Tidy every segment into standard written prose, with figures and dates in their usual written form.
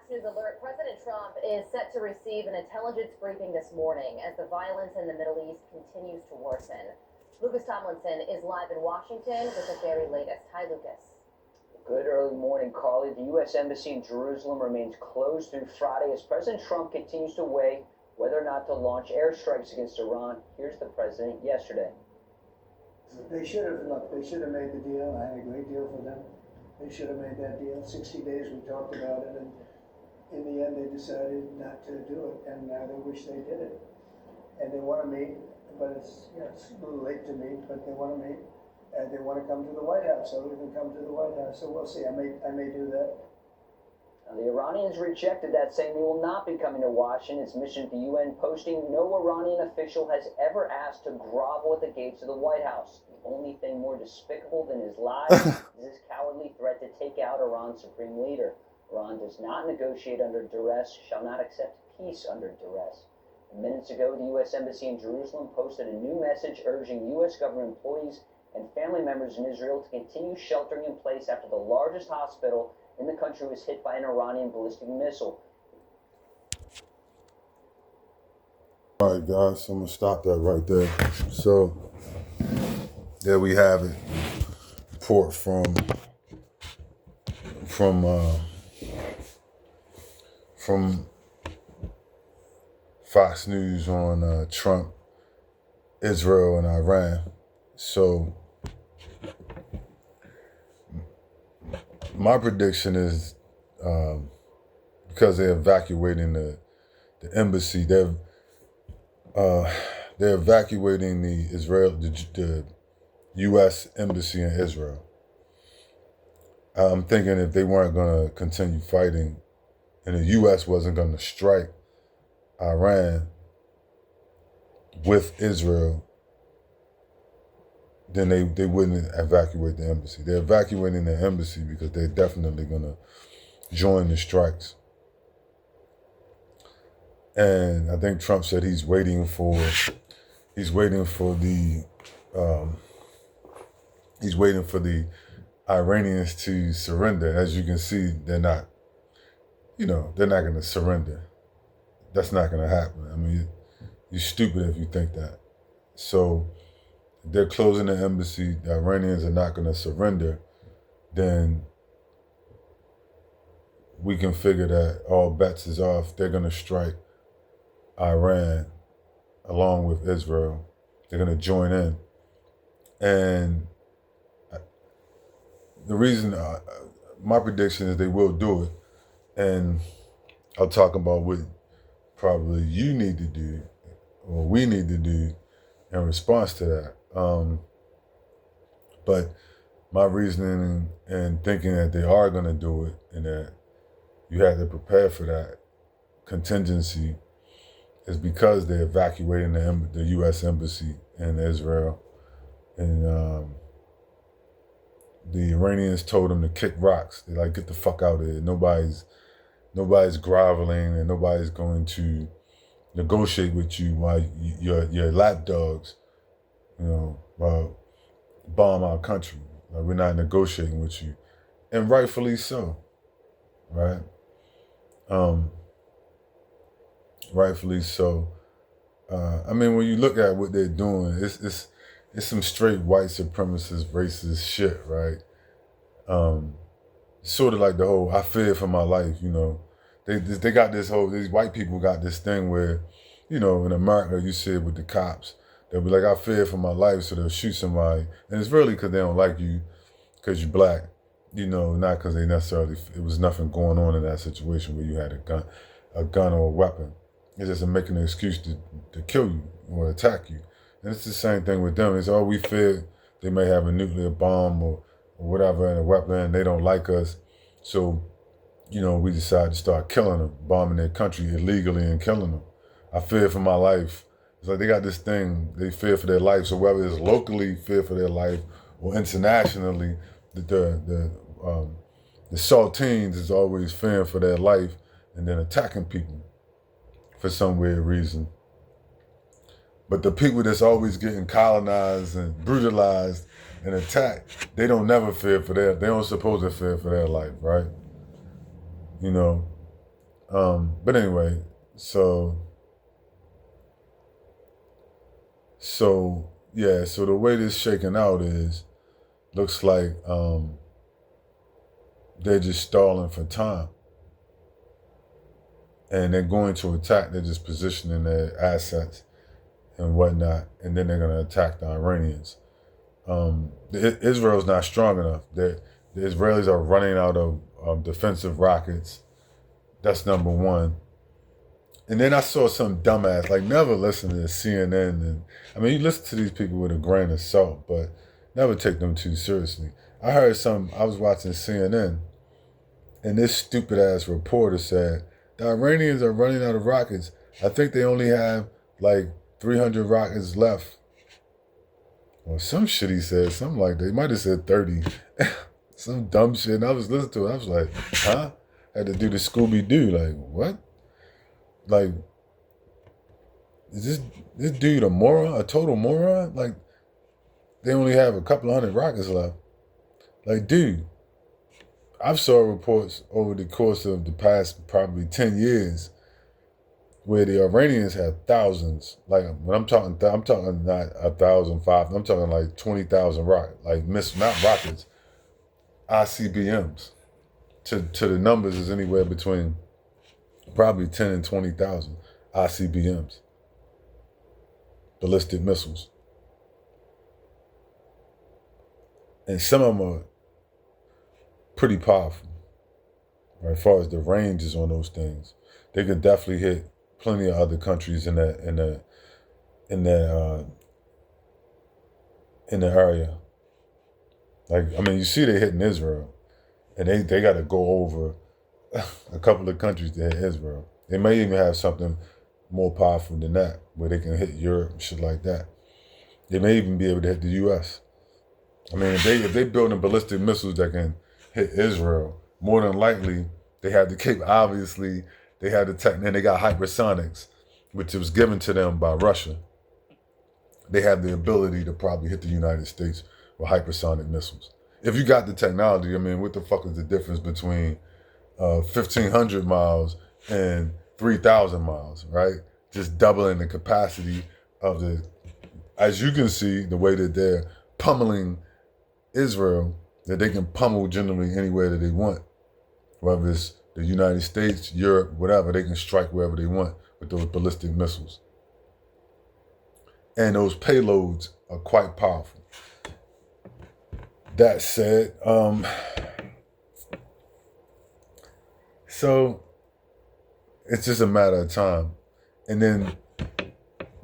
News Alert, President Trump is set to receive an intelligence briefing this morning as the violence in the Middle East continues to worsen. Lucas Tomlinson is live in Washington with the very latest. Hi, Lucas. Good early morning, Carly. The U.S. Embassy in Jerusalem remains closed through Friday as President Trump continues to weigh whether or not to launch airstrikes against Iran. Here's the president yesterday. They should have made the deal. I had a great deal for them. They should have made that deal. 60 days we talked about it, and in the end they decided not to do it, and now they wish they did it. And they want to meet, but it's a little late to meet, but they want to meet, and they want to come to the White House, so we can come to the White House. So we'll see. I may do that. Now, the Iranians rejected that, saying they will not be coming to Washington. Its mission at the UN posting no Iranian official has ever asked to grovel at the gates of the White House. The only thing more despicable than his lies is his cowardly threat to take out Iran's supreme leader. Iran does not negotiate under duress, shall not accept peace under duress. Minutes ago, the U.S. Embassy in Jerusalem posted a new message urging U.S. government employees and family members in Israel to continue sheltering in place after the largest hospital in the country was hit by an Iranian ballistic missile. All right, guys, I'm going to stop that right there. So, there we have it. Report from Fox News on Trump, Israel, and Iran. So, my prediction is because they're evacuating the embassy, they're evacuating the U.S. embassy in Israel. I'm thinking if they weren't going to continue fighting and the U.S. wasn't going to strike Iran with Israel, then they wouldn't evacuate the embassy. They're evacuating the embassy because they're definitely going to join the strikes. And I think Trump said he's waiting for the Iranians to surrender. As you can see, they're not going to surrender. That's not going to happen. I mean, you're stupid if you think that. So they're closing the embassy. The Iranians are not going to surrender. Then we can figure that all bets is off. They're going to strike Iran along with Israel. They're going to join in. And the reason, my prediction is they will do it. And I'll talk about what probably you need to do, or we need to do in response to that. But my reasoning and thinking that they are going to do it and that you have to prepare for that contingency is because they're evacuating the U.S. embassy in Israel. And the Iranians told them to kick rocks. They're like, get the fuck out of here. Nobody's groveling and nobody's going to negotiate with you while your lapdogs, bomb our country. Like, we're not negotiating with you. And rightfully so, right? Rightfully so. I mean, when you look at what they're doing, it's some straight white supremacist, racist shit, right? Sort of like the whole, I fear for my life, They got this these white people got this thing where, in America, you see it with the cops. They'll be like, I fear for my life, so they'll shoot somebody. And it's really because they don't like you, because you're black, not because it was nothing going on in that situation where you had a gun or a weapon. It's just making an excuse to kill you or attack you. And it's the same thing with them. It's, we fear they may have a nuclear bomb or whatever and a weapon, and they don't like us. So, we decided to start killing them, bombing their country illegally and killing them. I fear for my life. It's like they got this thing, they fear for their life. So whether it's locally fear for their life or internationally, the Saltines is always fearing for their life and then attacking people for some weird reason. But the people that's always getting colonized and brutalized and attacked, they don't supposed to fear for their life, right? But anyway, so yeah, so the way this shaking out is, looks like they're just stalling for time. And they're going to attack, they're just positioning their assets and whatnot, and then they're going to attack the Iranians. Israel's not strong enough. The Israelis are running out of defensive rockets. That's number one. And then I saw some dumbass, like, never listen to CNN. And I mean, you listen to these people with a grain of salt, but never take them too seriously. I was watching CNN, and this stupid ass reporter said, the Iranians are running out of rockets. I think they only have like 300 rockets left. Or some shit he said, something like that. He might have said 30. Some dumb shit. And I was listening to it. I was like, huh? I had to do the Scooby-Doo. Like, what? Like, is this dude a moron? A total moron? Like, they only have a couple of hundred rockets left. Like, dude, I've saw reports over the course of the past probably 10 years where the Iranians had thousands. Like, when I'm talking not 1,000, 5,000, I'm talking like 20,000 rockets. Like, not rockets, ICBMs. To the numbers is anywhere between probably 10 and 20,000 ICBMs, ballistic missiles. And some of them are pretty powerful, right? As far as the ranges on those things, they could definitely hit plenty of other countries in the area. Like, I mean, you see they hitting Israel, and they got to go over a couple of countries to hit Israel. They may even have something more powerful than that, where they can hit Europe and shit like that. They may even be able to hit the U.S. I mean, if they building ballistic missiles that can hit Israel, more than likely they have the obviously they have the tech, and they got hypersonics, which was given to them by Russia. They have the ability to probably hit the United States with hypersonic missiles. If you got the technology, I mean, what the fuck is the difference between 1,500 miles and 3,000 miles, right? Just doubling the capacity of as you can see, the way that they're pummeling Israel, that they can pummel generally anywhere that they want. Whether it's the United States, Europe, whatever, they can strike wherever they want with those ballistic missiles. And those payloads are quite powerful. That said, so it's just a matter of time. And then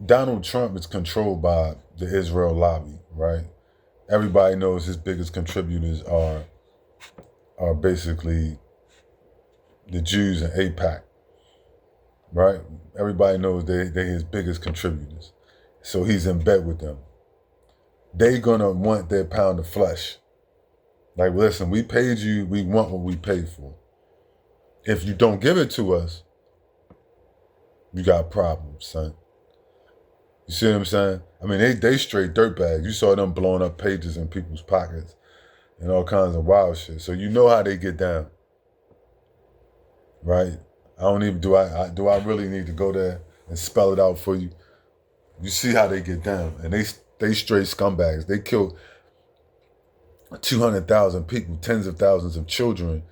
Donald Trump is controlled by the Israel lobby, right? Everybody knows his biggest contributors are basically the Jews in AIPAC, right? Everybody knows they're his biggest contributors. So he's in bed with them. They gonna want their pound of flesh. Like, listen, we paid you, we want what we paid for. If you don't give it to us, you got problems, son. You see what I'm saying? I mean, they straight dirtbags. You saw them blowing up pages in people's pockets and all kinds of wild shit. So you know how they get down, right? I don't even, do I really need to go there and spell it out for you? You see how they get down. And they straight scumbags. They killed 200,000 people, tens of thousands of children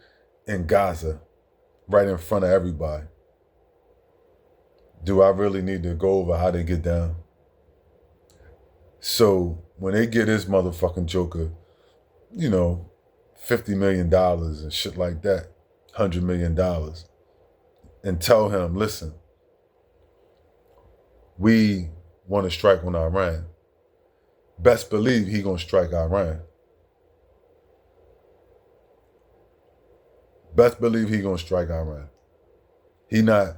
in Gaza, right in front of everybody. Do I really need to go over how they get down? So when they get this motherfucking joker, $50 million and shit like that, $100 million, and tell him, listen, we want to strike on Iran. Best believe he gonna strike Iran. Best believe he gonna strike Iran. He not,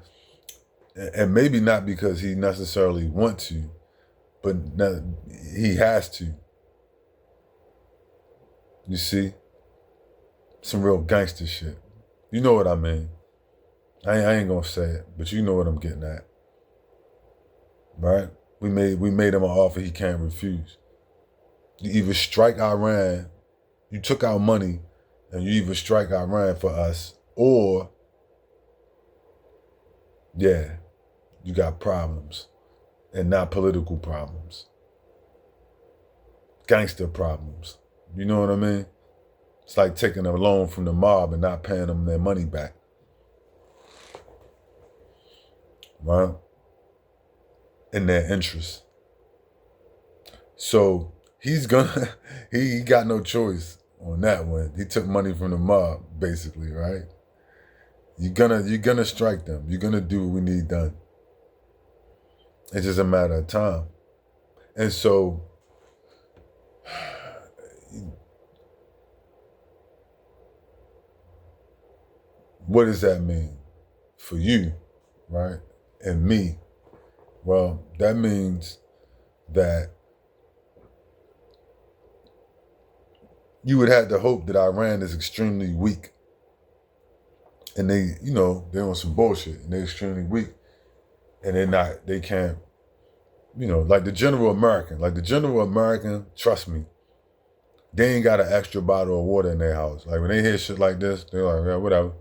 and maybe not because he necessarily want to, but he has to. You see? Some real gangster shit. You know what I mean. I ain't gonna say it, but you know what I'm getting at. Right? We made him an offer he can't refuse. You either strike Iran, you took our money, and you either strike Iran for us, or yeah, you got problems, and not political problems, gangster problems. You know what I mean? It's like taking a loan from the mob and not paying them their money back. Right? In their interest. So he's gonna, he got no choice on that one. He took money from the mob, basically, right? You're gonna strike them. You're gonna do what we need done. It's just a matter of time. And so what does that mean for you, right? And me? Well, that means that you would have to hope that Iran is extremely weak. And they, they're on some bullshit and they're extremely weak. And they can't, like the general American, trust me, they ain't got an extra bottle of water in their house. Like when they hear shit like this, they're like, yeah, whatever.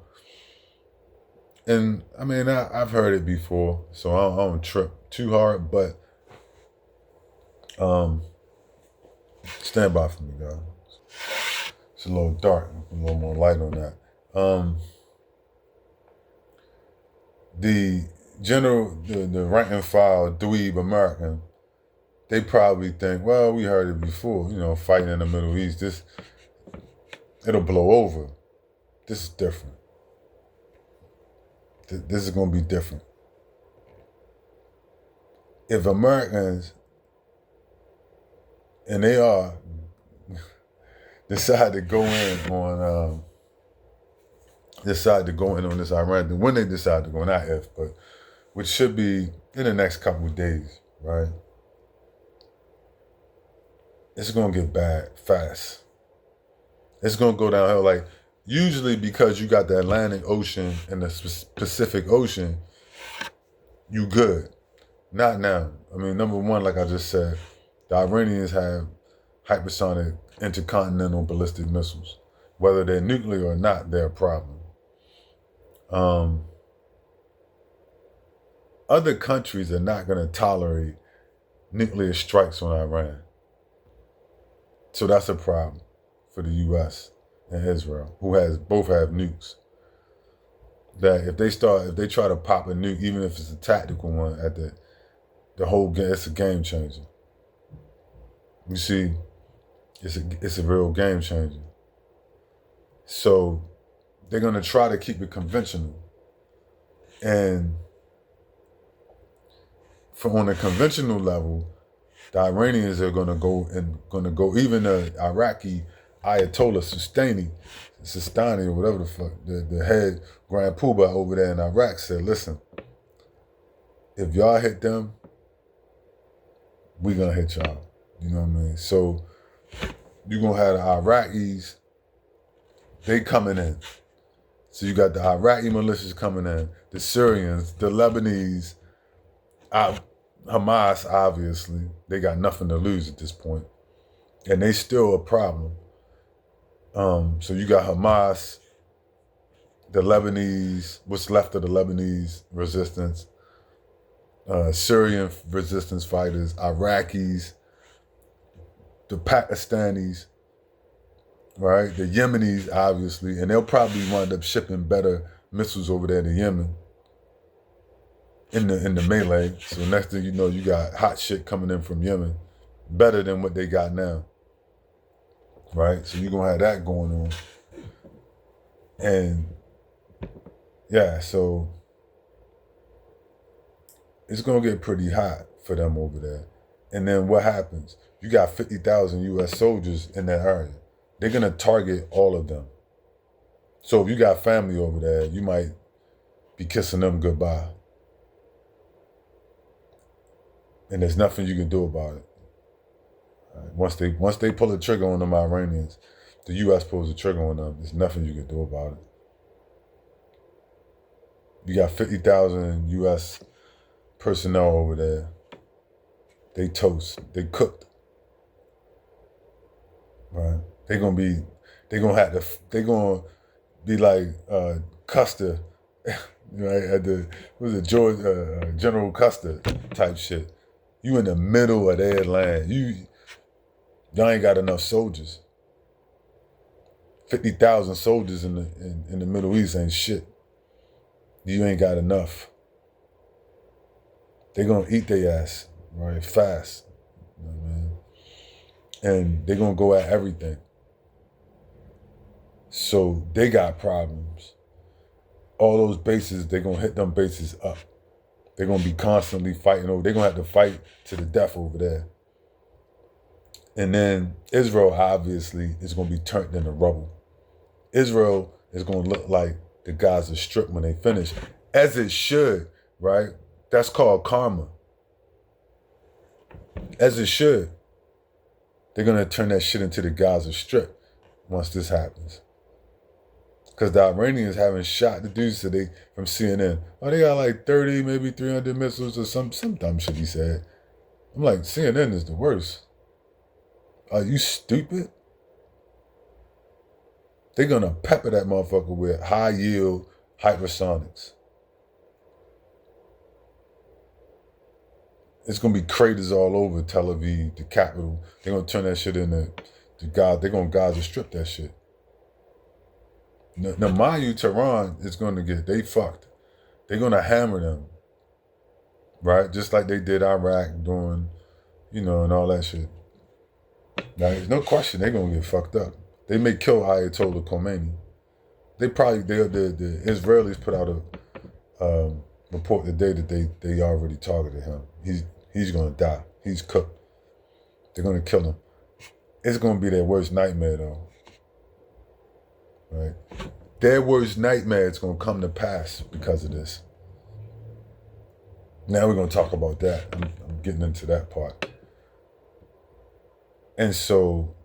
And I mean, I've heard it before, so I don't trip too hard, but stand by for me, guys. It's a little dark, a little more light on that. The rank and file dweeb American, they probably think, well, we heard it before, fighting in the Middle East, it'll blow over. This is different. This is going to be different. If Americans, and they are, decide to go in on this Iran, when they decide to go, not if, but which should be in the next couple of days, right? It's going to get bad fast. It's going to go downhill. Like, usually because you got the Atlantic Ocean and the Pacific Ocean, you good. Not now. I mean, number one, like I just said, the Iranians have hypersonic intercontinental ballistic missiles. Whether they're nuclear or not, they're a problem. Other countries are not going to tolerate nuclear strikes on Iran. So that's a problem for the U.S. and Israel, who both have nukes. That if they try to pop a nuke, even if it's a tactical one, at the whole game, it's a game changer. You see, it's a real game changer. So they're gonna try to keep it conventional, and on a conventional level, the Iranians are gonna go. Even the Iraqi Ayatollah Sistani, or whatever the fuck, the head Grand Poobah over there in Iraq said, listen, if y'all hit them, we gonna hit y'all. You know what I mean? So you're gonna have the Iraqis, they coming in. So you got the Iraqi militias coming in, the Syrians, the Lebanese, Hamas, obviously, they got nothing to lose at this point. And they still a problem. So you got Hamas, the Lebanese, what's left of the Lebanese resistance, Syrian resistance fighters, Iraqis, the Pakistanis, right? The Yemenis, obviously, and they'll probably wind up shipping better missiles over there to Yemen in the melee. So next thing you know, you got hot shit coming in from Yemen, better than what they got now, right? So you're gonna have that going on, and yeah, so it's gonna get pretty hot for them over there. And then what happens? You got 50,000 U.S. soldiers in that area. They're gonna target all of them. So if you got family over there, you might be kissing them goodbye. And there's nothing you can do about it. Right. Once they pull a trigger on them Iranians, the U.S. pulls a trigger on them, there's nothing you can do about it. You got 50,000 U.S. personnel over there. They toast. They cooked. Right? They're gonna be like Custer right? At the was it George General Custer type shit. You in the middle of their land. Y'all ain't got enough soldiers. 50,000 soldiers in the Middle East ain't shit. You ain't got enough. They gonna eat their ass, right, fast. You know what I mean? And they gonna go at everything. So they got problems. All those bases, they gonna hit them bases up. They're gonna be constantly fighting over. They're gonna have to fight to the death over there. And then Israel obviously is gonna be turned into rubble. Israel is gonna look like the Gaza Strip when they finish, as it should, right? That's called karma. As it should. They're gonna turn that shit into the Gaza Strip once this happens. Because the Iranians haven't shot the dudes today from CNN. Oh, they got like 30, maybe 300 missiles or some dumb shit he said. I'm like, CNN is the worst. Are you stupid? They're gonna pepper that motherfucker with high yield hypersonics. It's gonna be craters all over Tel Aviv, the capital. They're gonna turn that shit into God. They're gonna Gaza Strip that shit. Now, mind you, Tehran is gonna they fucked. They're gonna hammer them, right? Just like they did Iraq during, and all that shit. Now, there's no question they're gonna get fucked up. They may kill Ayatollah Khomeini. The Israelis put out a report today that they already targeted him. He's gonna die. He's cooked. They're gonna kill him. It's gonna be their worst nightmare though. Right? Their worst nightmare is gonna come to pass because of this. Now we're gonna talk about that. I'm getting into that part. And so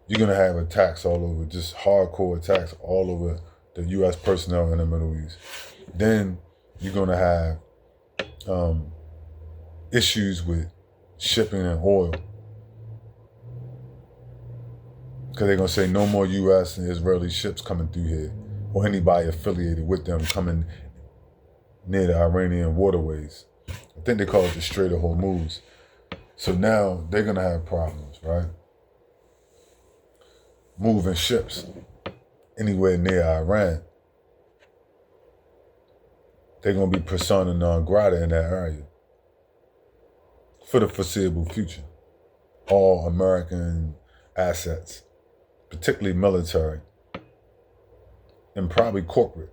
you're gonna have attacks all over, just hardcore attacks all over the U.S. personnel in the Middle East. Then you're gonna have issues with shipping and oil. Because they're going to say no more U.S. and Israeli ships coming through here, or anybody affiliated with them coming near the Iranian waterways. I think they call it the Strait of Hormuz. So now they're going to have problems, right? Moving ships anywhere near Iran. They're going to be persona non grata in that area for the foreseeable future. All American assets, particularly military, and probably corporate,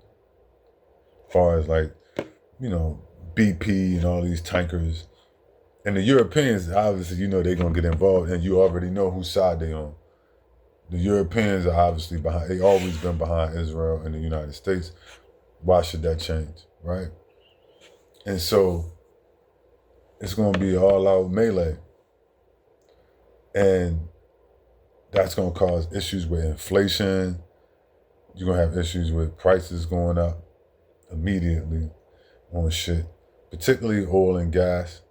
as far as like, BP and all these tankers. And the Europeans, obviously, they're going to get involved, and you already know whose side they're on. The Europeans are obviously behind, they always been behind Israel and the United States. Why should that change, right? And so it's going to be an all-out melee. And that's going to cause issues with inflation. You're going to have issues with prices going up immediately on shit, particularly oil and gas.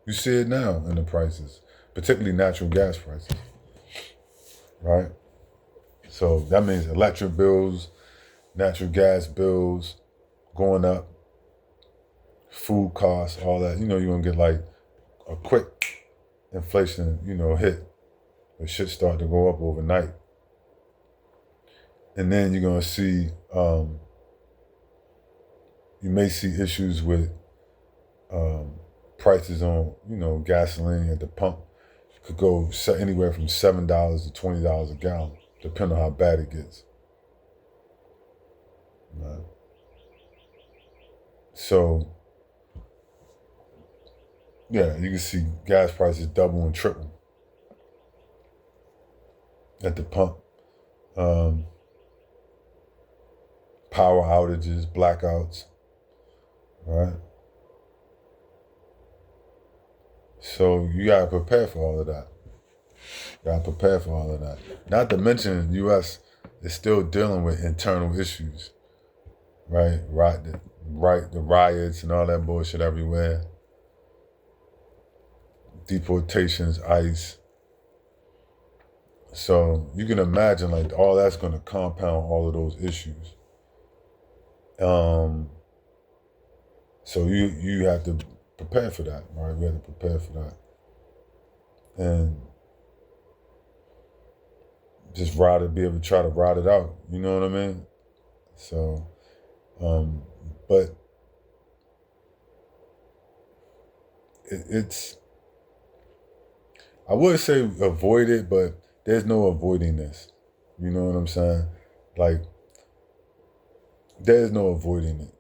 You see it now in the prices, particularly natural gas prices, right? So that means electric bills, natural gas bills going up, food costs, all that. You're going to get like a quick inflation, hit. The shit start to go up overnight. And then you're going to see, you may see issues with prices on, gasoline at the pump. Could go anywhere from $7 to $20 a gallon, depending on how bad it gets. Right. So, yeah, you can see gas prices double and triple at the pump. Power outages, blackouts, right? So you gotta prepare for all of that. Not to mention, the U.S. is still dealing with internal issues, right? The riots and all that bullshit everywhere. Deportations, ICE. So you can imagine like all that's gonna compound all of those issues. So you have to prepare for that, right? We have to prepare for that. And just be able to try to ride it out. You know what I mean? So, but it's, I would say avoid it, but there's no avoiding this. You know what I'm saying? Like, there's no avoiding it.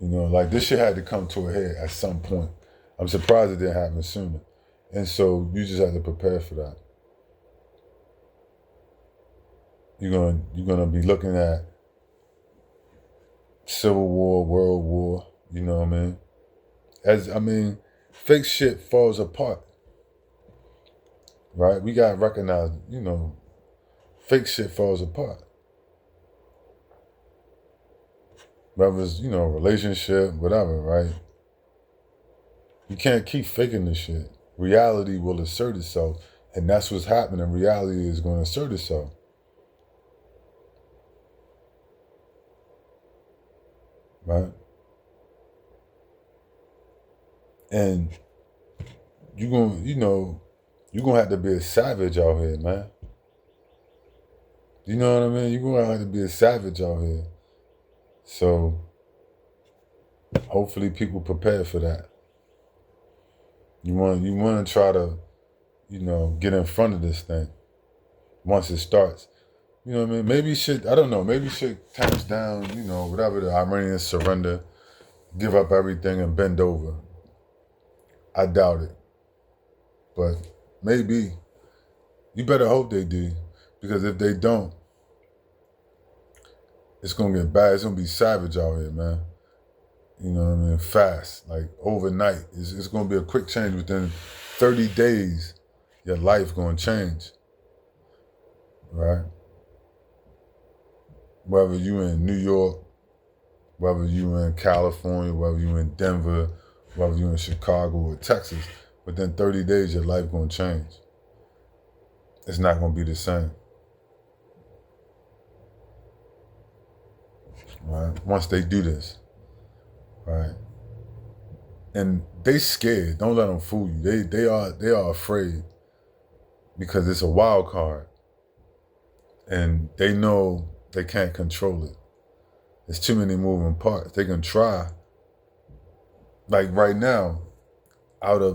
You know, like this shit had to come to a head at some point. I'm surprised it didn't happen sooner. And so you just have to prepare for that. You're gonna be looking at Civil War, World War, you know what I mean? Fake shit falls apart. Right? We gotta recognize, fake shit falls apart. Whether it's, relationship, whatever, right? You can't keep faking this shit. Reality will assert itself, and that's what's happening. Reality is going to assert itself. Right? And you're gonna have to be a savage out here, man. You know what I mean? You're gonna have to be a savage out here. So hopefully people prepare for that. You want to try to, get in front of this thing once it starts. You know what I mean? Maybe shit, I don't know, maybe shit tamps down, whatever, the Iranians surrender, give up everything and bend over. I doubt it. But maybe. You better hope they do. Because if they don't, it's going to get bad. It's going to be savage out here, man. You know what I mean? Fast. Like overnight. It's going to be a quick change. Within 30 days, your life going to change. Right? Whether you in New York, whether you in California, whether you in Denver, whether you in Chicago or Texas, within 30 days, your life going to change. It's not going to be the same. Right? Once they do this. Right? And they scared. Don't let them fool you. They are afraid because it's a wild card. And they know they can't control it. There's too many moving parts. They can try. Like right now,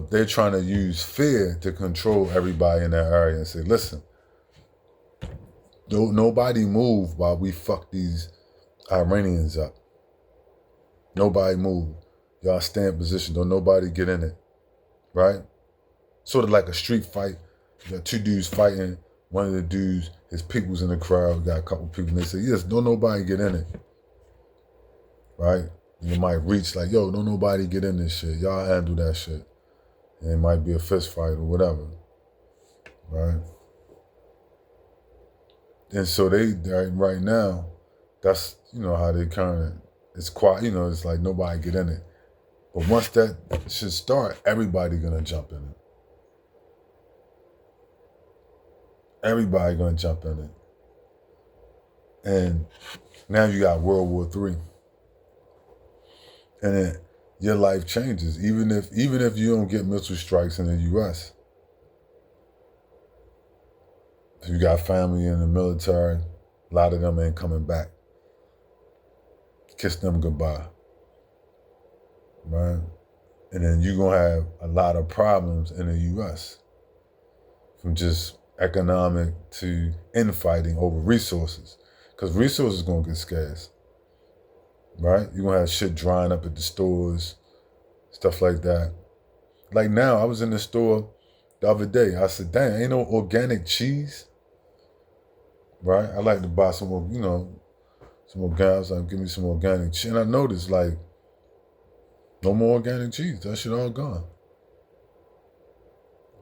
they're trying to use fear to control everybody in that area and say, listen, don't nobody move while we fuck these Iranians up. Nobody move. Y'all stay in position. Don't nobody get in it. Right? Sort of like a street fight. You got two dudes fighting. One of the dudes, his people's in the crowd. Got a couple people. And they say, yes, don't nobody get in it. Right? You might reach like, yo, don't nobody get in this shit. Y'all handle that shit. And it might be a fist fight or whatever. Right? And so right now, that's, how they kind of, it's quiet, it's like nobody get in it. But once that should start, everybody gonna jump in it. Everybody gonna jump in it. And now you got World War III. And then your life changes, even if you don't get missile strikes in the U.S. If you got family in the military, a lot of them ain't coming back. Kiss them goodbye. Right? And then you're going to have a lot of problems in the U.S. from just economic to infighting over resources. Because resources going to get scarce. Right? You're going to have shit drying up at the stores, stuff like that. Like now, I was in the store the other day. I said, damn, ain't no organic cheese? Right? I like to buy some, some organic, like, give me some organic cheese. And I noticed, like, no more organic cheese. That shit all gone.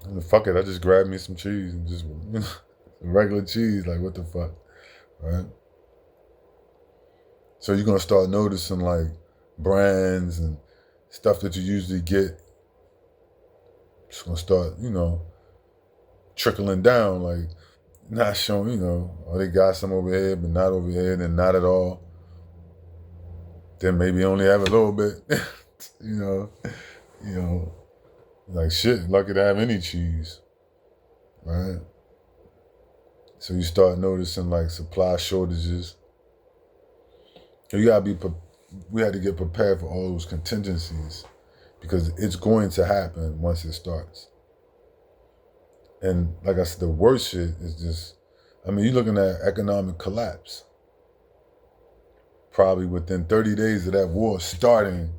And fuck it, I just grabbed me some cheese and just, some regular cheese. Like, what the fuck? Right? So you're going to start noticing, like, brands and stuff that you usually get. It's going to start, trickling down. Like, not showing, you know, oh, they got some over here, but not over here, and not at all. Then maybe only have a little bit, you know, like shit, lucky to have any cheese, right? So you start noticing like supply shortages. You gotta be, we had to get prepared for all those contingencies because it's going to happen once it starts. And like I said, the worst shit is just, I mean, you're looking at economic collapse. Probably within 30 days of that war starting,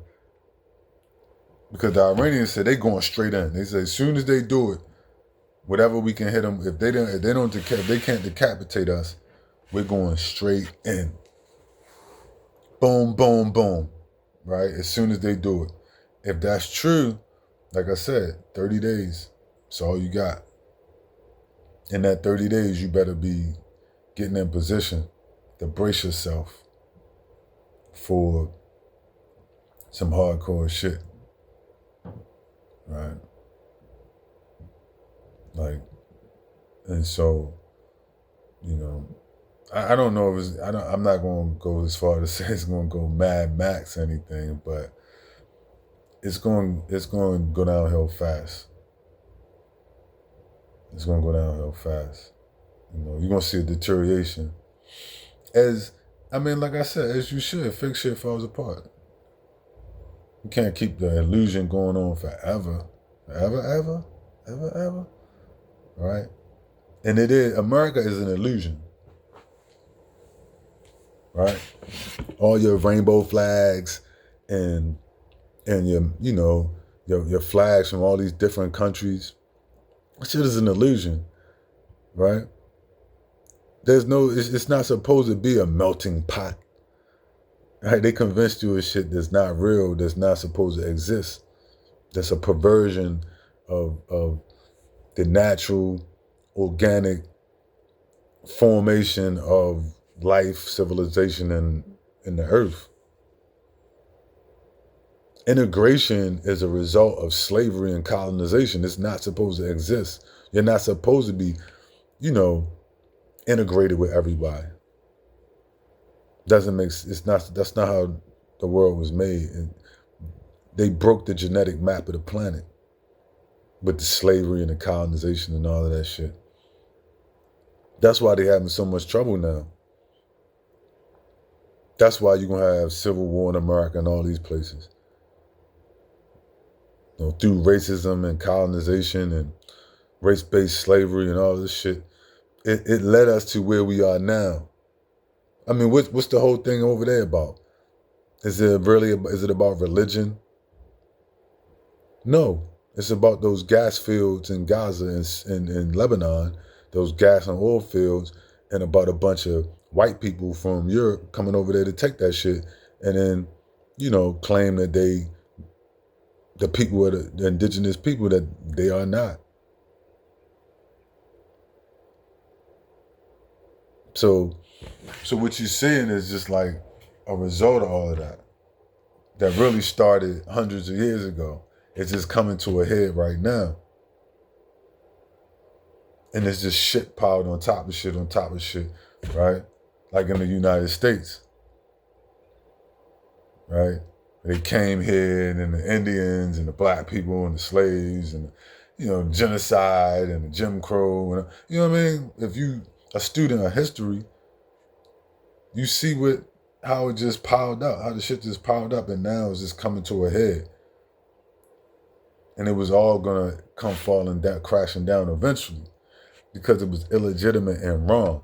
because the Iranians said they going straight in. They say as soon as they do it, whatever we can hit them, if they can't decapitate us, we're going straight in. Boom, boom, boom, right? As soon as they do it. If that's true, like I said, 30 days, that's all you got. In that 30 days, you better be getting in position to brace yourself for some hardcore shit, right? Like, and so, you know, I don't know if it's, I'm not going to go as far to say it's going to go Mad Max or anything, but it's going to go downhill fast. It's going to go downhill fast. You know, you're going to see a deterioration. Like I said, as you should, fake shit falls apart. You can't keep the illusion going on forever. Forever, ever. Right? And America is an illusion. Right? All your rainbow flags and your flags from all these different countries. Shit is an illusion. Right? It's not supposed to be a melting pot. Right? They convinced you of shit that's not real, that's not supposed to exist. That's a perversion of the natural, organic formation of life, civilization, in the earth. Integration is a result of slavery and colonization. It's not supposed to exist. You're not supposed to be, integrated with everybody. That's not how the world was made. And they broke the genetic map of the planet with the slavery and the colonization and all of that shit. That's why they're having so much trouble now. That's why you're going to have civil war in America and all these places. Through racism and colonization and race-based slavery and all this shit, it led us to where we are now. I mean, what's the whole thing over there about? Is it about religion? No, it's about those gas fields in Gaza and in Lebanon, those gas and oil fields, and about a bunch of white people from Europe coming over there to take that shit and then, claim that the people are the indigenous people that they are not. So what you're seeing is just like a result of all of that really started hundreds of years ago. It's just coming to a head right now. And it's just shit piled on top of shit, right? Like in the United States, right? They came here, and then the Indians and the black people and the slaves and, genocide and the Jim Crow. And, you know what I mean? If you a student of history, you see how it just piled up, how the shit just piled up, and now it's just coming to a head. And it was all gonna come falling down, crashing down eventually, because it was illegitimate and wrong.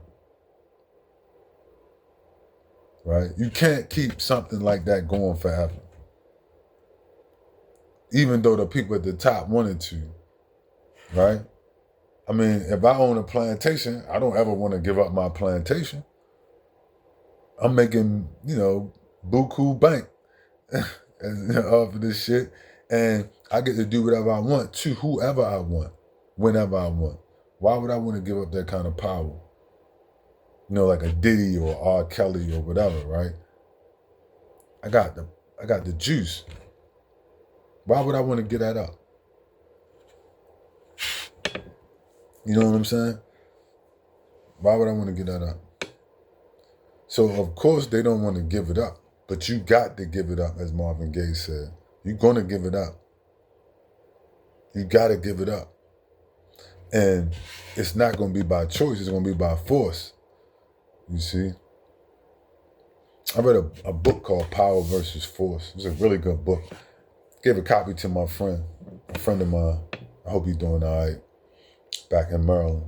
Right? You can't keep something like that going forever. Even though the people at the top wanted to, right? I mean, if I own a plantation, I don't ever want to give up my plantation. I'm making, buku bank off of this shit. And I get to do whatever I want to whoever I want, whenever I want. Why would I want to give up that kind of power? Like a Diddy or R. Kelly or whatever, right? I got the juice. Why would I want to get that up? You know what I'm saying? Why would I want to give that up? So, of course, they don't want to give it up. But you got to give it up, as Marvin Gaye said. You're going to give it up. You got to give it up. And it's not going to be by choice. It's going to be by force. You see? I read a book called Power versus Force. It was a really good book. Gave a copy to my friend, a friend of mine. I hope he's doing all right, back in Maryland.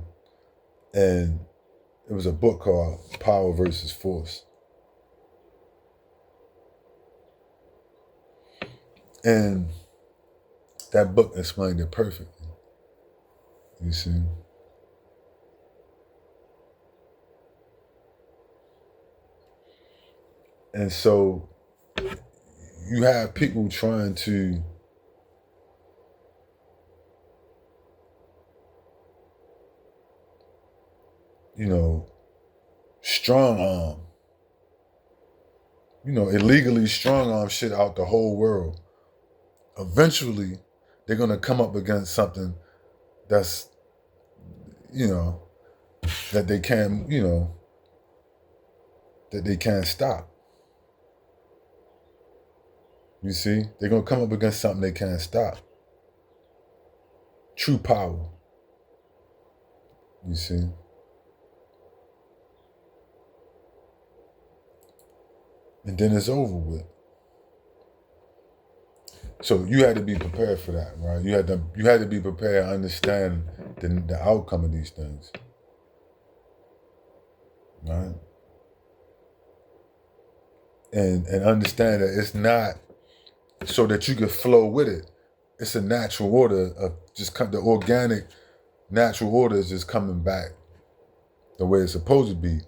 And it was a book called Power versus Force. And that book explained it perfectly. You see? And so you have people trying to strong arm, illegally strong arm shit out the whole world. Eventually, they're going to come up against something that's, that they can't, that they can't stop. You see? They're going to come up against something they can't stop. True power. You see? And then it's over with. So you had to be prepared for that, right? You had to be prepared to understand the outcome of these things. Right? And understand that it's not so that you can flow with it. It's a natural order of the organic natural order is just coming back the way it's supposed to be.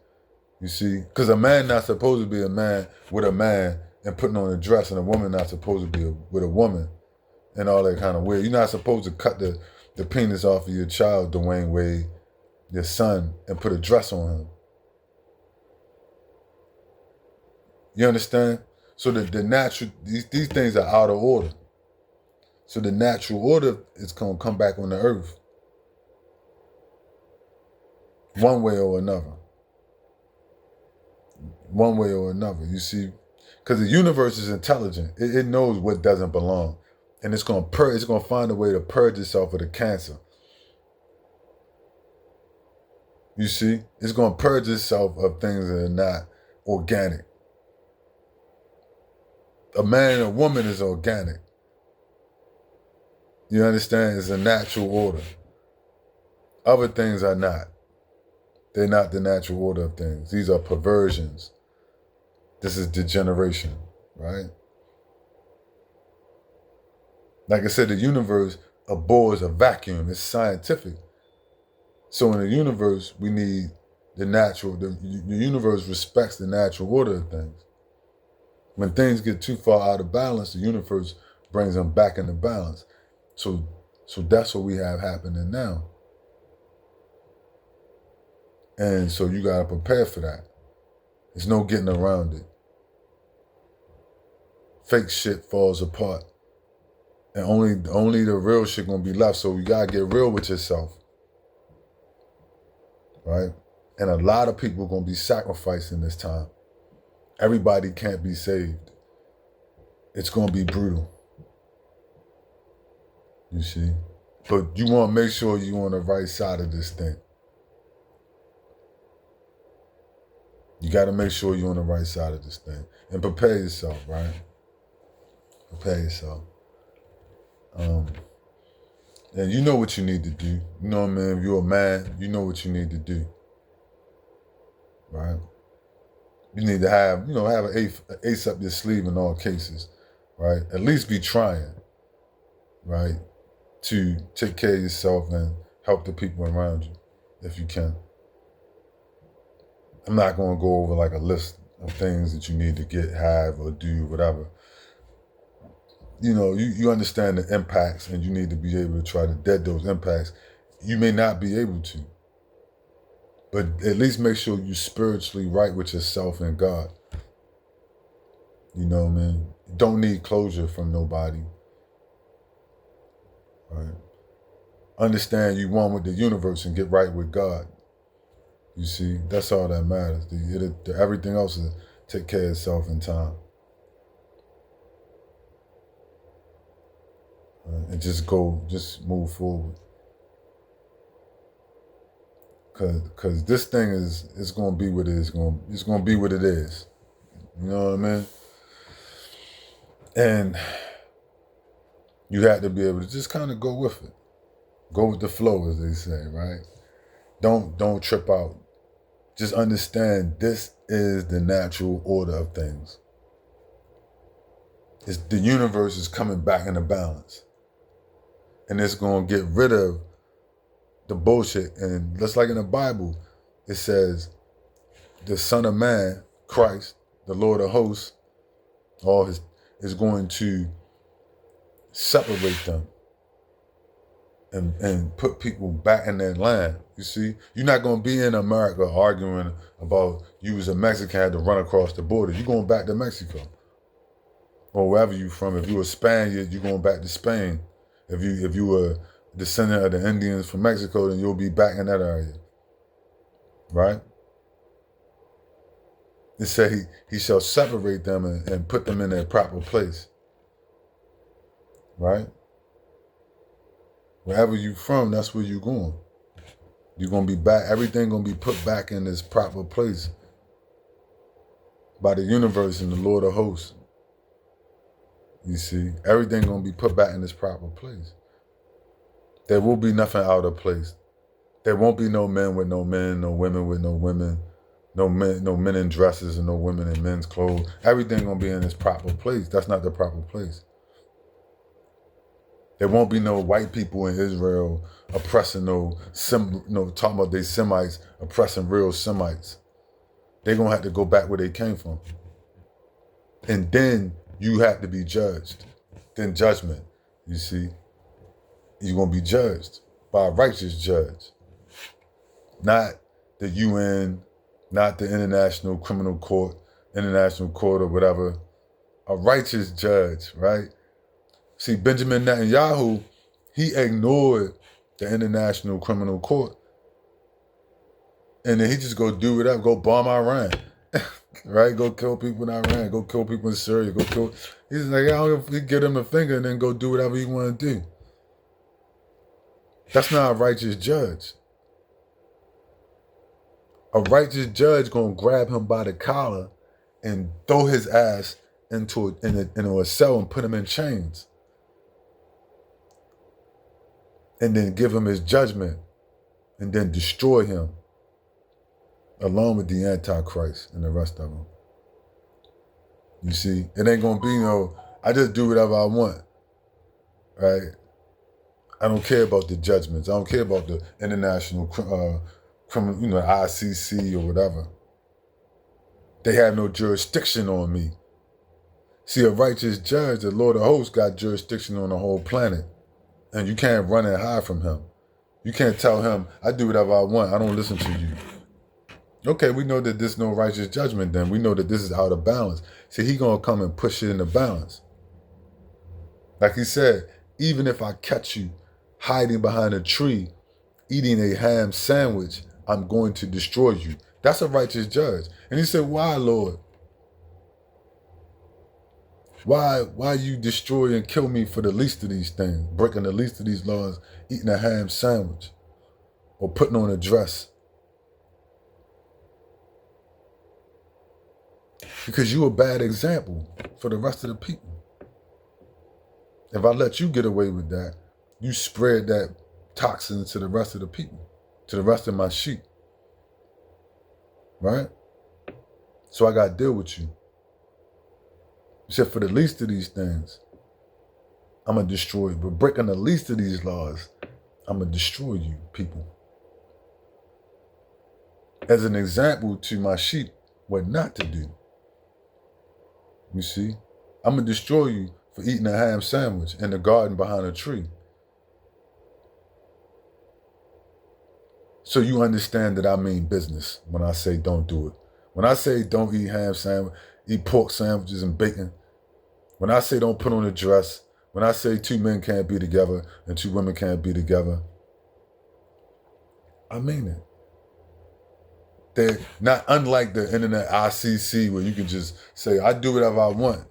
You see? Because a man not supposed to be a man with a man and putting on a dress, and a woman not supposed to be with a woman and all that kind of weird. You're not supposed to cut the penis off of your child, Dwayne Wade, your son, and put a dress on him. You understand? So the natural, these things are out of order. So the natural order is going to come back on the earth. One way or another. One way or another, you see? Because the universe is intelligent. It knows what doesn't belong. And it's going to find a way to purge itself of the cancer. You see? It's going to purge itself of things that are not organic. A man and a woman is organic. You understand? It's a natural order. Other things are not. They're not the natural order of things. These are perversions. This is degeneration, right? Like I said, the universe abhors a vacuum. It's scientific. So in the universe, we need the natural. The universe respects the natural order of things. When things get too far out of balance, the universe brings them back into balance. So that's what we have happening now. And so you got to prepare for that. There's no getting around it. Fake shit falls apart. And only the real shit gonna be left. So you gotta get real with yourself. Right? And a lot of people gonna be sacrificing this time. Everybody can't be saved. It's gonna be brutal. You see? But you wanna make sure you're on the right side of this thing. You gotta make sure you're on the right side of this thing. And prepare yourself, right? Prepare yourself. And you know what you need to do. You know what I mean? If you're a man, you know what you need to do. Right? You need to have an ace up your sleeve in all cases. Right? At least be trying. Right? To take care of yourself and help the people around you, if you can. I'm not going to go over like a list of things that you need to have, or do, whatever. You understand the impacts, and you need to be able to try to dead those impacts. You may not be able to, but at least make sure you're spiritually right with yourself and God. You know what I mean? Don't need closure from nobody. Right? Understand you one with the universe and get right with God. You see, that's all that matters. Everything else will take care of itself in time. And just move forward. Cause this thing it's gonna be what it is. It's gonna be what it is. You know what I mean? And you have to be able to just kind of go with it. Go with the flow, as they say, right? Don't trip out. Just understand this is the natural order of things. The universe is coming back into balance. And it's gonna get rid of the bullshit. And just like in the Bible, it says the Son of Man, Christ, the Lord of hosts, is going to separate them and put people back in their land. You see, you're not going to be in America arguing about you was a Mexican had to run across the border. You're going back to Mexico or wherever you from. If you're a Spaniard, you're going back to Spain. If you were a descendant of the Indians from Mexico, then you'll be back in that area, right? It said he shall separate them and put them in their proper place, right? Wherever you from, that's where you're going. You're going to be back. Everything going to be put back in its proper place by the universe and the Lord of hosts. You see, everything going to be put back in its proper place. There will be nothing out of place. There won't be no men with no men, no women with no women, no men in dresses and no women in men's clothes. Everything going to be in its proper place. That's not the proper place. There won't be no white people in Israel oppressing talking about they Semites oppressing real Semites. They're going to have to go back where they came from. And then you have to be judged. Then judgment, you see. You're going to be judged by a righteous judge. Not the UN, not the International Criminal Court, International Court or whatever. A righteous judge, right? See, Benjamin Netanyahu, he ignored the International Criminal Court. And then he just go do whatever, go bomb Iran. Right? Go kill people in Iran, go kill people in Syria, He's like, I don't know if he give him the finger and then go do whatever he want to do. That's not a righteous judge. A righteous judge gonna grab him by the collar and throw his ass into a cell and put him in chains. And then give him his judgment and then destroy him along with the Antichrist and the rest of them. You see, it ain't gonna be I just do whatever I want, right? I don't care about the judgments. I don't care about the international criminal, ICC or whatever. They have no jurisdiction on me. See, a righteous judge, the Lord of hosts, got jurisdiction on the whole planet. And you can't run and hide from him. You can't tell him, I do whatever I want. I don't listen to you. Okay, we know that there's no righteous judgment then. We know that this is out of balance. See, he going to come and push it into balance. Like he said, even if I catch you hiding behind a tree, eating a ham sandwich, I'm going to destroy you. That's a righteous judge. And he said, why, Lord? Why you destroy and kill me for the least of these things, breaking the least of these laws, eating a ham sandwich, or putting on a dress? Because you a bad example for the rest of the people. If I let you get away with that, you spread that toxin to the rest of the people, to the rest of my sheep. Right? So I got to deal with you. He said, for the least of these things, I'm going to destroy you. But breaking the least of these laws, I'm going to destroy you, people. As an example to my sheep, what not to do. You see? I'm going to destroy you for eating a ham sandwich in the garden behind a tree. So you understand that I mean business when I say don't do it. When I say don't eat ham sandwich, eat pork sandwiches and bacon. When I say don't put on a dress. When I say 2 men can't be together and 2 women can't be together. I mean it. They're not unlike the internet ICC where you can just say, I do whatever I want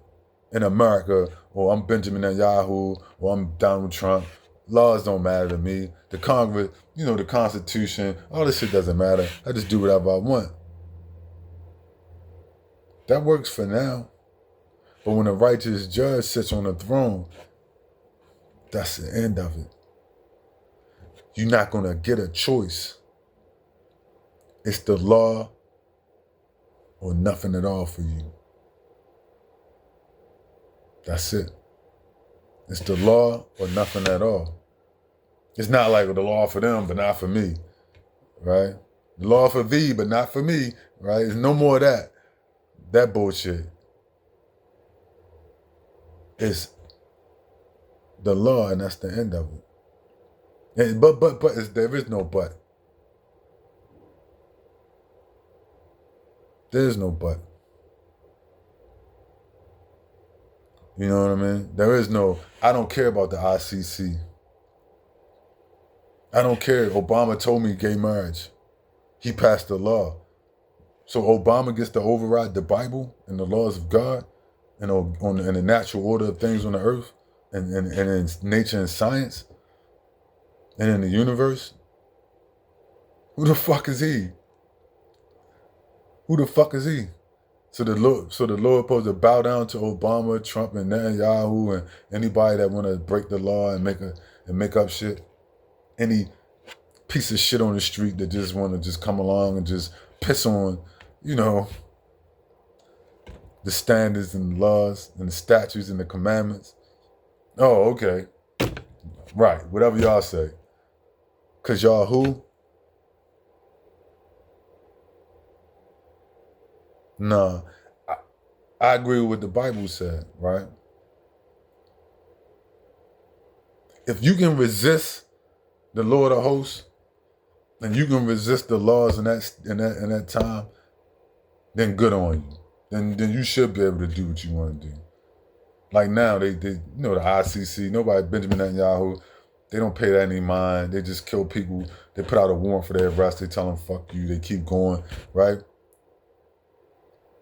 in America, or I'm Benjamin Netanyahu, or I'm Donald Trump. Laws don't matter to me. The Congress, the Constitution, all this shit doesn't matter. I just do whatever I want. That works for now. But when a righteous judge sits on the throne, that's the end of it. You're not going to get a choice. It's the law or nothing at all for you. That's it. It's the law or nothing at all. It's not like the law for them, but not for me, right? The law for thee, but not for me, right? There's no more of that bullshit. It's the law, and that's the end of it. And, but there is no but. There is no but. You know what I mean? There is no, I don't care about the ICC. I don't care. Obama told me gay marriage. He passed the law. So Obama gets to override the Bible and the laws of God and in the natural order of things on the earth and in nature and science and in the universe. Who the fuck is he? Who the fuck is he? So the Lord supposed to bow down to Obama, Trump, and Netanyahu, and anybody that want to break the law and make up shit. Any piece of shit on the street that just want to just come along and just piss on, the standards and the laws and the statutes and the commandments. Oh, okay. Right, whatever y'all say. Cause y'all who? Nah, I agree with what the Bible said, right? If you can resist the Lord of hosts, and you can resist the laws in that time, then good on you. Then you should be able to do what you want to do. Like now, they the ICC, nobody, Benjamin Netanyahu, they don't pay that any mind. They just kill people. They put out a warrant for their arrest. They tell them, fuck you. They keep going, right?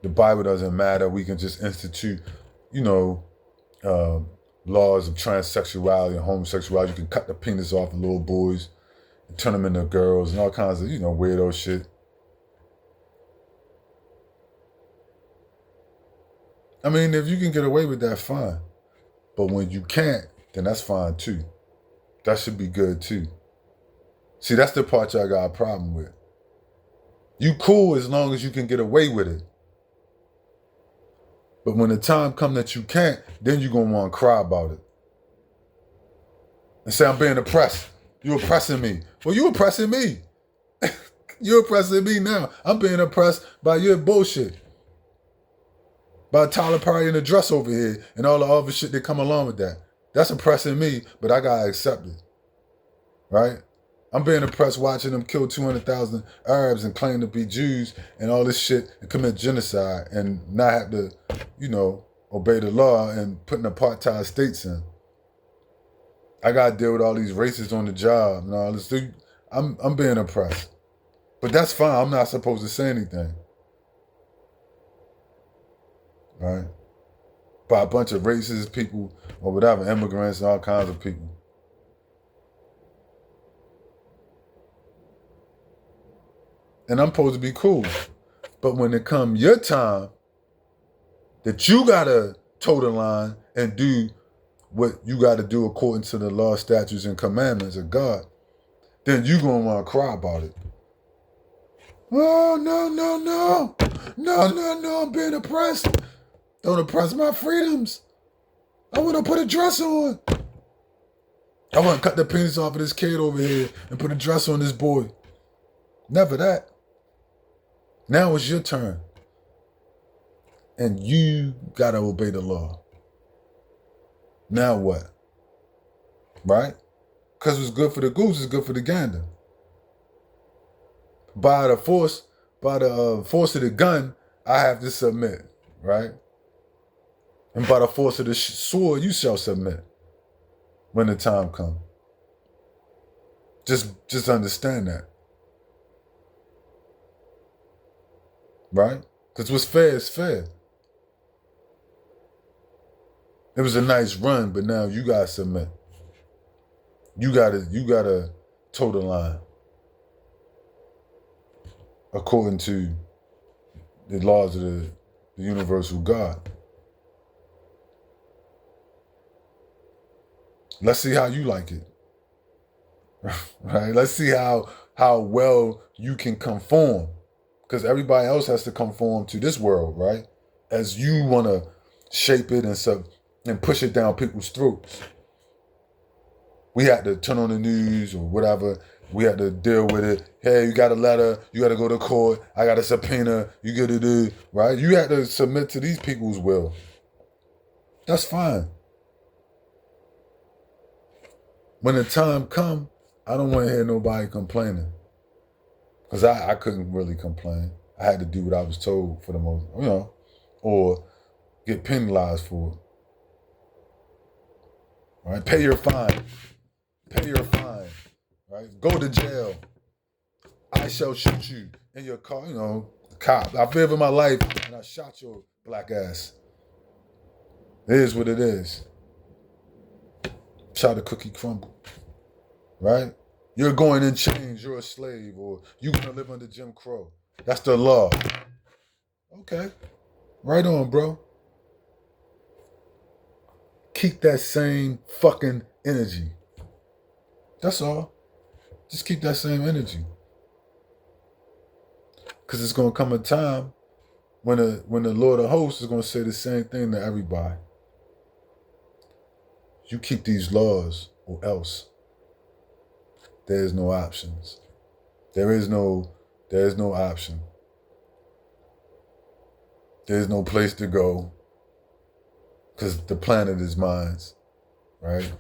The Bible doesn't matter. We can just institute, laws of transsexuality and homosexuality. You can cut the penis off of little boys and turn them into girls and all kinds of, weirdo shit. I mean, if you can get away with that, fine. But when you can't, then that's fine too. That should be good too. See, that's the part y'all got a problem with. You cool as long as you can get away with it. But when the time comes that you can't, then you're going to want to cry about it. And say, I'm being oppressed. You're oppressing me. Well, you're oppressing me. You're oppressing me now. I'm being oppressed by your bullshit. By Tyler Perry and the dress over here and all the other shit that come along with that. That's oppressing me, but I got to accept it. Right? I'm being oppressed watching them kill 200,000 Arabs and claim to be Jews and all this shit and commit genocide and not have to, obey the law and putting apartheid states in. I got to deal with all these racists on the job and all this. I'm being oppressed. But that's fine. I'm not supposed to say anything. Right? By a bunch of racist people or whatever, immigrants and all kinds of people. And I'm supposed to be cool. But when it comes your time that you got to toe the line and do what you got to do according to the law, statutes, and commandments of God, then you're going to want to cry about it. Oh, no, I'm being oppressed. Don't oppress my freedoms. I want to put a dress on. I want to cut the penis off of this kid over here and put a dress on this boy. Never that. Now it's your turn. And you got to obey the law. Now what? Right? Because what's good for the goose is good for the gander. By the force of the gun, I have to submit. Right? And by the force of the sword, you shall submit when the time comes. Just understand that. right? Because what's fair is fair. It was a nice run, but now you gotta submit. You gotta toe the line according to the laws of the universal God. Let's see how you like it. Right? Let's see how well you can conform. Because everybody else has to conform to this world, right? As you wanna shape it and push it down people's throats. We had to turn on the news or whatever. We had to deal with it. Hey, you got a letter. You got to go to court. I got a subpoena. You got to do, right? You had to submit to these people's will. That's fine. When the time come, I don't want to hear nobody complaining. Because I couldn't really complain. I had to do what I was told for the most, or get penalized for it. Right? Pay your fine. Pay your fine, right? Go to jail. I shall shoot you in your car, cop. I feared for my life and I shot your black ass. It is what it is. Shot a cookie crumble, right? You're going in chains, you're a slave, or you're gonna live under Jim Crow. That's the law. Okay, right on, bro. Keep that same fucking energy. That's all. Just keep that same energy. Because it's going to come a time when the Lord of Hosts is going to say the same thing to everybody. You keep these laws or else. There is no options. There is no option. There is no place to go. Because the planet is mine, right?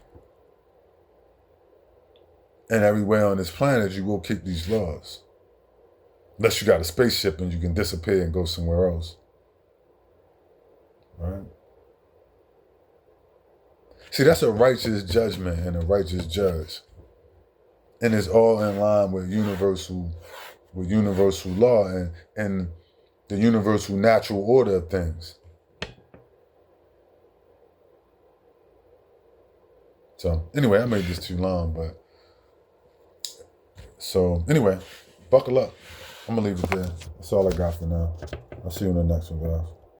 And everywhere on this planet, you will keep these laws. Unless you got a spaceship and you can disappear and go somewhere else. Right? See, that's a righteous judgment and a righteous judge. And it's all in line with universal law and the universal natural order of things. So, anyway, I made this too long, but... So, anyway, buckle up. I'm going to leave it there. That's all I got for now. I'll see you in the next one, guys.